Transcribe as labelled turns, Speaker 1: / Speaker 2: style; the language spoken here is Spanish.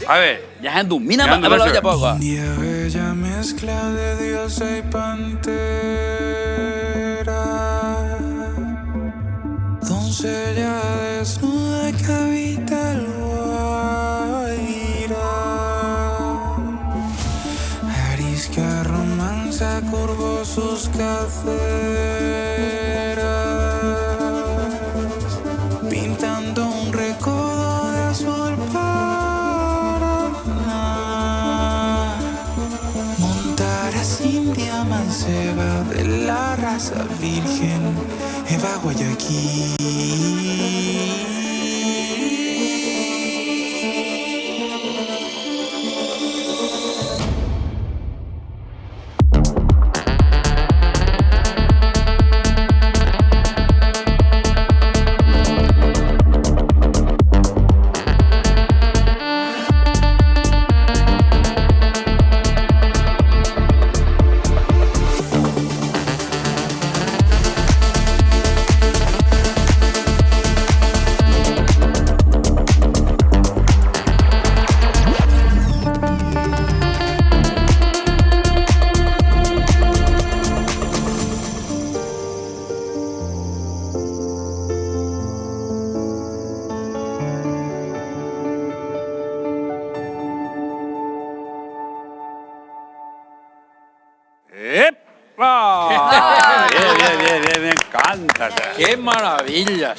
Speaker 1: A ver.
Speaker 2: Jangan dumina mak kalau aja poco.
Speaker 3: Día bella mezcla de diosa y pantera, doncella desnuda que habita el Guaira, arisca romanza curvó sus caderas, pintando un recodo de azul Paraná. Montara India manceba de la raza virgen, Eva Guayaquil.
Speaker 1: ¡Epa! Bien, me encanta.
Speaker 2: Qué maravilla.